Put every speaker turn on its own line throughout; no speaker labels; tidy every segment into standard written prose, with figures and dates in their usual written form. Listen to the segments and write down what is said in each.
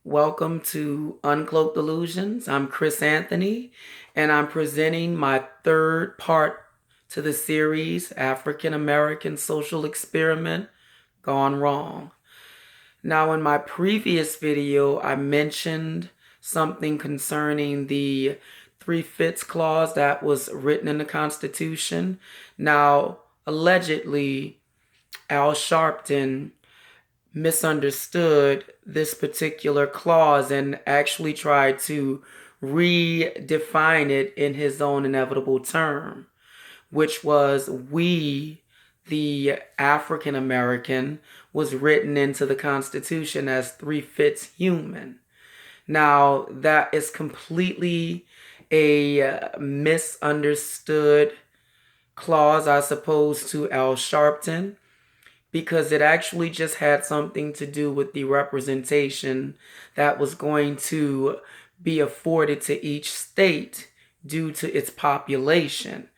Welcome to Uncloaked Illusions. I'm Chris Anthony, and I'm presenting my third part to the series African American Social Experiment Gone Wrong. Now, in my previous video, I mentioned something concerning the three-fifths clause that was written in the Constitution. Now, allegedly, Al Sharpton misunderstood this particular clause and actually tried to redefine it in his own inevitable term, which was we, the African American, was written into the Constitution as three-fifths human. Now, that is completely a misunderstood clause, I suppose, to Al Sharpton, because it actually just had something to do with the representation that was going to be afforded to each state due to its population.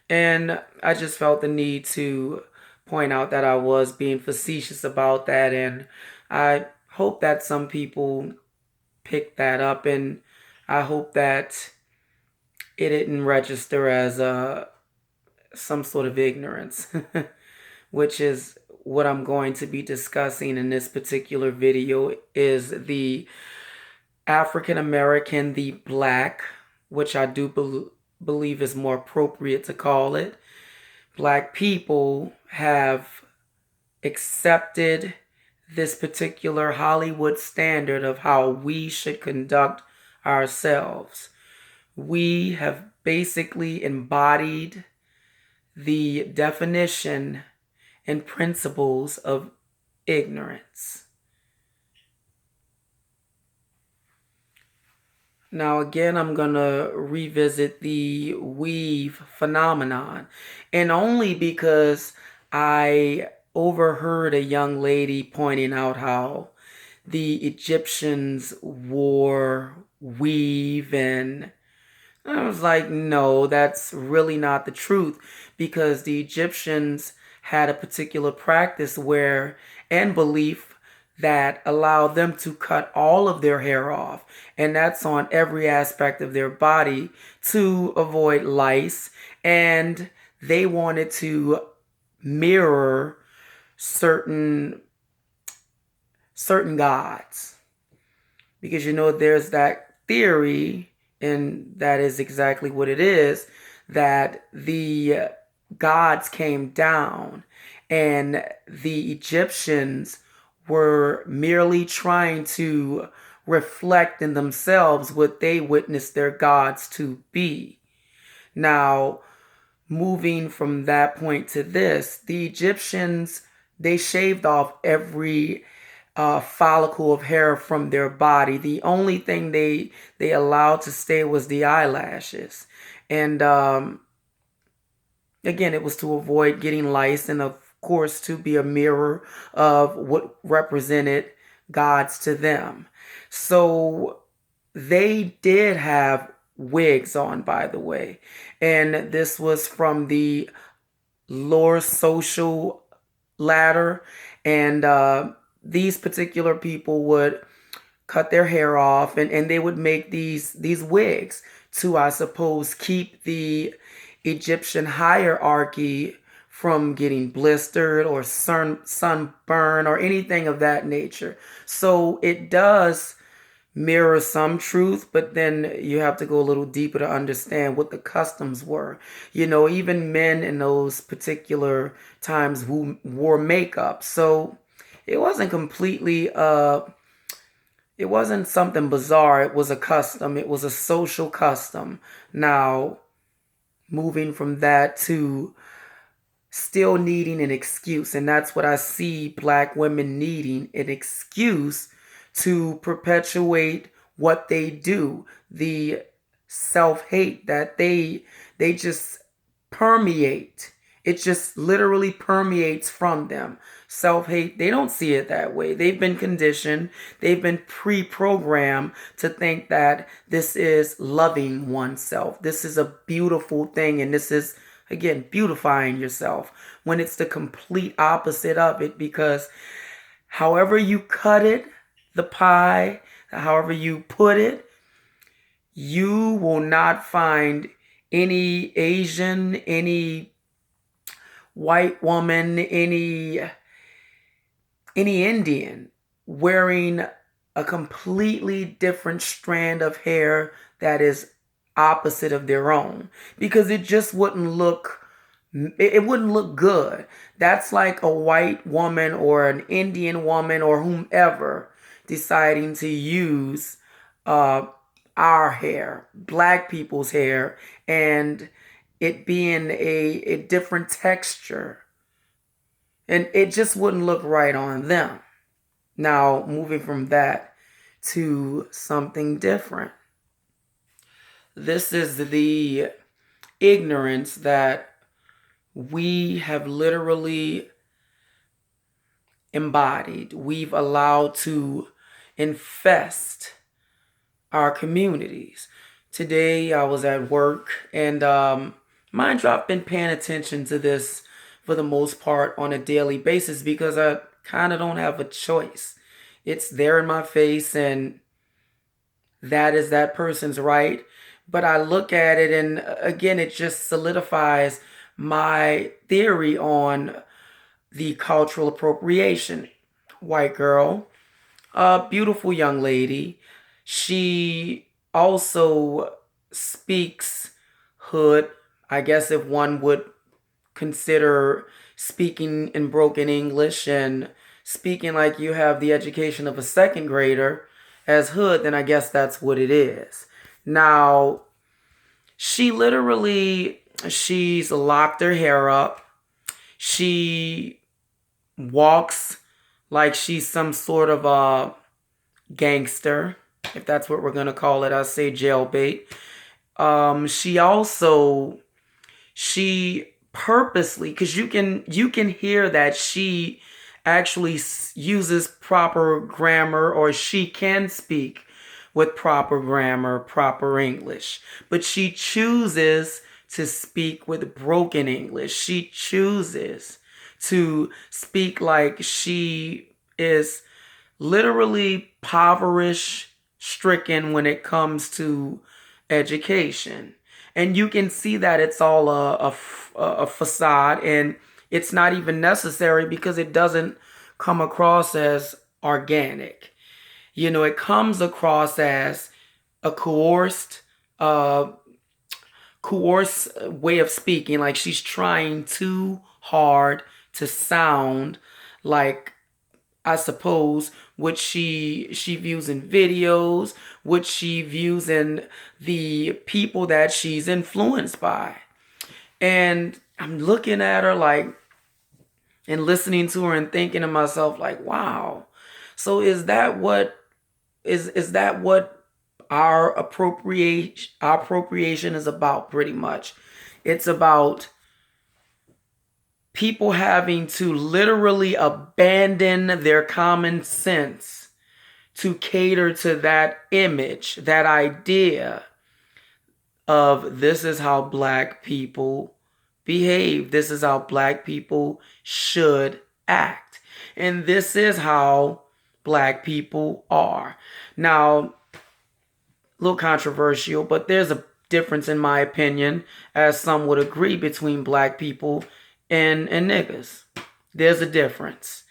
And I just felt the need to point out that I was being facetious about that, and I hope that some people picked that up, and I hope that it didn't register as some sort of ignorance, which is what I'm going to be discussing in this particular video is the African American, the black, which I do believe is more appropriate to call it. Black people have accepted this particular Hollywood standard of how we should conduct ourselves. We have basically embodied the definition and principles of ignorance. Now again, I'm going to revisit the weave phenomenon, and only because I overheard a young lady pointing out how the Egyptians wore weave, and I was like, no, that's really not the truth, because the Egyptians had a particular practice where and belief that allowed them to cut all of their hair off, and that's on every aspect of their body to avoid lice, and they wanted to mirror certain gods, because there's that theory, and that is exactly what it is, that the gods came down and the Egyptians were merely trying to reflect in themselves what they witnessed their gods to be. Now, moving from that point to this, the Egyptians, they shaved off every follicle of hair from their body. The only thing they allowed to stay was the eyelashes. And again, it was to avoid getting lice, and of course to be a mirror of what represented gods to them. So they did have wigs on, by the way, and this was from the lower social ladder, and these particular people would cut their hair off, and they would make these wigs to, I suppose, keep the Egyptian hierarchy from getting blistered or sunburn or anything of that nature. So it does mirror some truth, but then you have to go a little deeper to understand what the customs were. Even men in those particular times who wore makeup. So it wasn't completely it wasn't something bizarre. It was a custom. It was a social custom. Now, moving from that to still needing an excuse, and that's what I see black women needing, an excuse to perpetuate what they do, the self-hate that they just permeate. It just literally permeates from them. Self-hate, they don't see it that way. They've been conditioned, they've been pre-programmed to think that this is loving oneself. This is a beautiful thing, and this is, again, beautifying yourself, when it's the complete opposite of it, because however you cut it, the pie, however you put it, you will not find any Asian, any white woman, any Indian wearing a completely different strand of hair that is opposite of their own, because it just wouldn't look good. That's like a white woman or an Indian woman or whomever deciding to use uh, our hair, black people's hair, and it being a different texture. And it just wouldn't look right on them. Now, moving from that to something different. This is the ignorance that we have literally embodied. We've allowed to infest our communities. Today, I was at work, and mind you, I've been paying attention to this for the most part on a daily basis because I kind of don't have a choice. It's there in my face, and that is that person's right. But I look at it, and again, it just solidifies my theory on the cultural appropriation. White girl, a beautiful young lady. She also speaks hood, I guess, if one would consider speaking in broken English and speaking like you have the education of a second grader as hood, then I guess that's what it is. Now, she's locked her hair up. She walks like she's some sort of a gangster, if that's what we're going to call it. I say jailbait. She purposely, because you can hear that she actually uses proper grammar, or she can speak with proper grammar, proper English, but she chooses to speak with broken English. She chooses to speak like she is literally poverty stricken when it comes to education. And you can see that it's all a facade, and it's not even necessary because it doesn't come across as organic. It comes across as a uh, coerced way of speaking, like she's trying too hard to sound like, I suppose, what she views in videos, what she views in the people that she's influenced by. And I'm looking at her like, and listening to her and thinking to myself like, wow. So is that what our appropriation is about? Pretty much, it's about people having to literally abandon their common sense to cater to that image, that idea of this is how black people behave, this is how black people should act, and this is how black people are. Now, a little controversial, but there's a difference, in my opinion, as some would agree, between black people and niggas. There's a difference.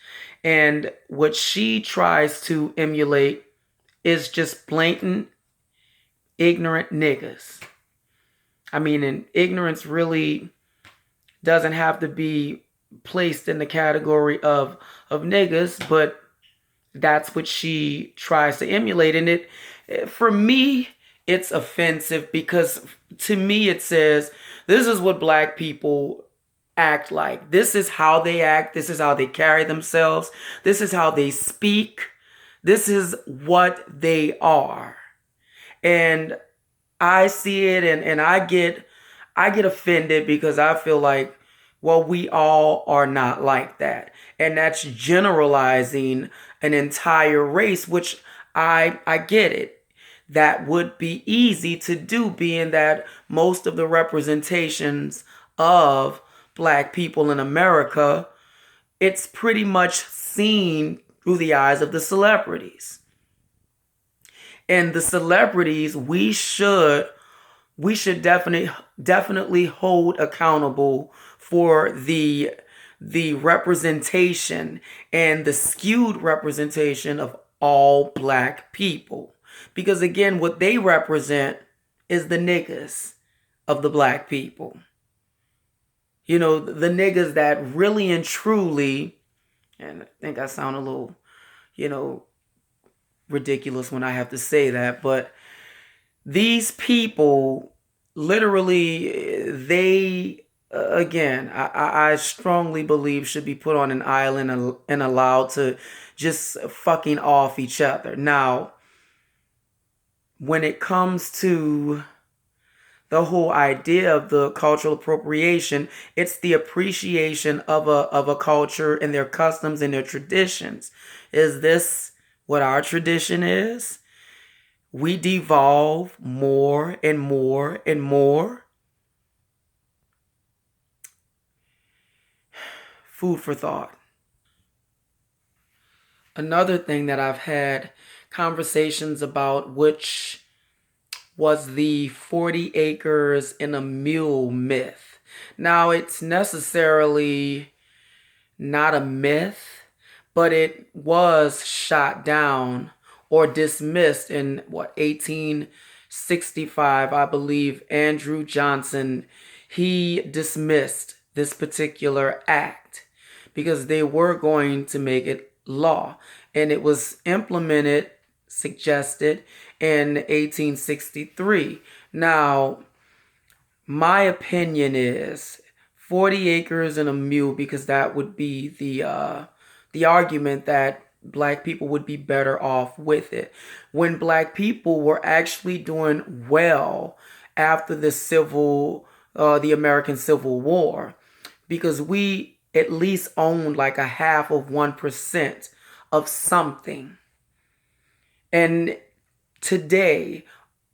And what she tries to emulate is just blatant, ignorant niggas. I mean, and ignorance really doesn't have to be placed in the category of niggas, but that's what she tries to emulate. And for me, it's offensive because to me it says this is what black people act like. This is how they act. This is how they carry themselves. This is how they speak. This is what they are. And I see it, and I get offended because I feel like, well, we all are not like that. And that's generalizing an entire race, which I get it. That would be easy to do, being that most of the representations of black people in America, it's pretty much seen through the eyes of the celebrities. And the celebrities, we should definitely hold accountable for the representation and the skewed representation of all black people. Because again, what they represent is the niggas of the black people. You know, the niggas that really and truly, and I think I sound a little, you know, ridiculous when I have to say that, but these people literally, they, again, I strongly believe should be put on an island and allowed to just fucking off each other. Now, when it comes to the whole idea of the cultural appropriation, it's the appreciation of a culture and their customs and their traditions. Is this what our tradition is? We devolve more and more and more. Food for thought. Another thing that I've had conversations about, which was the 40 acres in a mule myth. Now, it's necessarily not a myth, but it was shot down or dismissed in 1865, I believe. Andrew Johnson, he dismissed this particular act because they were going to make it law, and it was implemented, suggested, in 1863. Now, my opinion is 40 acres and a mule, because that would be the argument that black people would be better off with it, when black people were actually doing well after the American Civil War, because we at least owned like a half of 1% of something. And today,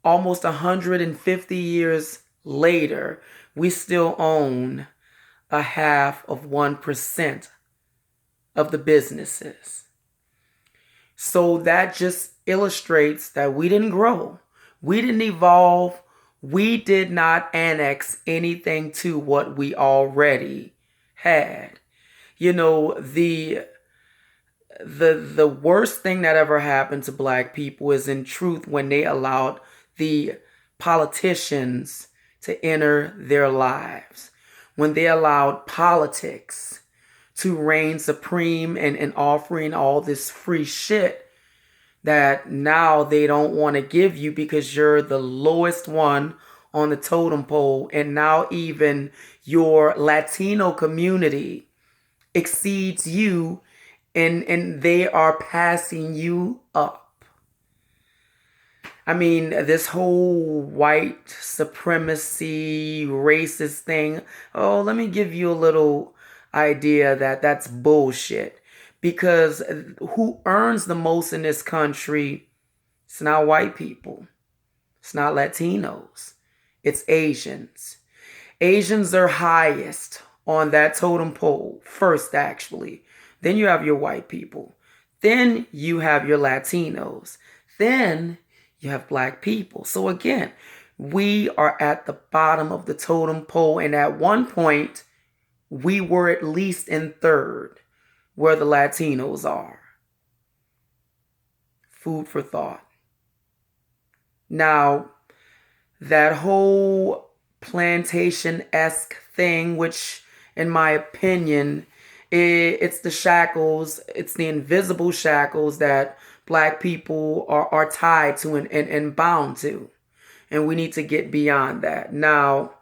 almost 150 years later, we still own a half of 1% of the businesses. So that just illustrates that we didn't grow. We didn't evolve. We did not annex anything to what we already had. You know, the worst thing that ever happened to black people is, in truth, when they allowed the politicians to enter their lives, when they allowed politics to reign supreme and offering all this free shit that now they don't want to give you because you're the lowest one on the totem pole, and now even your Latino community exceeds you, and they are passing you up. I mean, this whole white supremacy, racist thing, oh, let me give you a little idea that that's bullshit. Because who earns the most in this country? It's not white people. It's not Latinos. It's Asians. Asians are highest on that totem pole, first actually. Then you have your white people. Then you have your Latinos. Then you have black people. So again, we are at the bottom of the totem pole, and at one point, we were at least in third, where the Latinos are. Food for thought. Now, that whole plantation-esque thing, which in my opinion, it's the shackles, it's the invisible shackles that black people are tied to and bound to. And we need to get beyond that. Now,